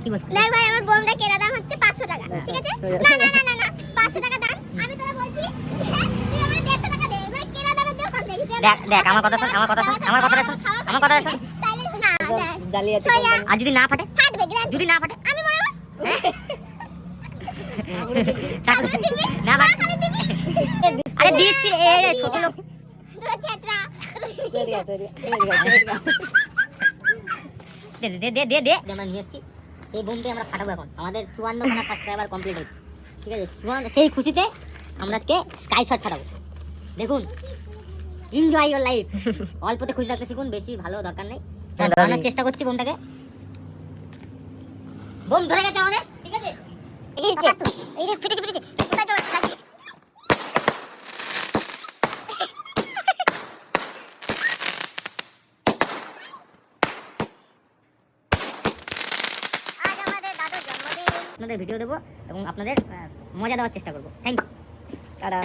কি বলছিস? দেখ ভাই আমার বোমটা কেনা দাম হচ্ছে 500 টাকা, ঠিক আছে? না 500 টাকা দাম। আমি তোরা বলছি তুই আমাকে 150 টাকা দে, এবারে কেনা দামের দিও কম চাইছিস। দেখ আমার কথা শোন, আমার কথা শোন। তাইলে না দেখ জালিয়াতি আর যদি না ফাটে, ফাটবে গ্যারান্টি। যদি না ফাটে আমি মরে যাবো। তাহলে দিবি না মা ফাটে। খালি দিবি। আরে দিচ্ছি রে, এই ছোট লোক। তোরা চেতরা। দে আমরা নিয়ে এসেছি এই বোমটা, আমরা ফাটাবো এখন। আমাদের 54 সাবস্ক্রাইবার কমপ্লিট হয়েছে, ঠিক আছে? সেই খুশিতে আমরা আজকে স্কাই শট ফাটাবো। দেখুন, এনজয় ইওর লাইফ। অল্পতে খুশি থাকতে শিখুন, বেশি ভালো দরকার নেই। ধরানোর চেষ্টা করছি বোমটাকে। বোম ধরে গেছে আমাদের, ঠিক আছে? এই যে ফেটেছে। কোথায় তো কাছে। আজ আমাদের দাদুর জন্মদিন। আপনাদের ভিডিও দেবো এবং আপনাদের মজা দেওয়ার চেষ্টা করবো। Thank you. টাটা।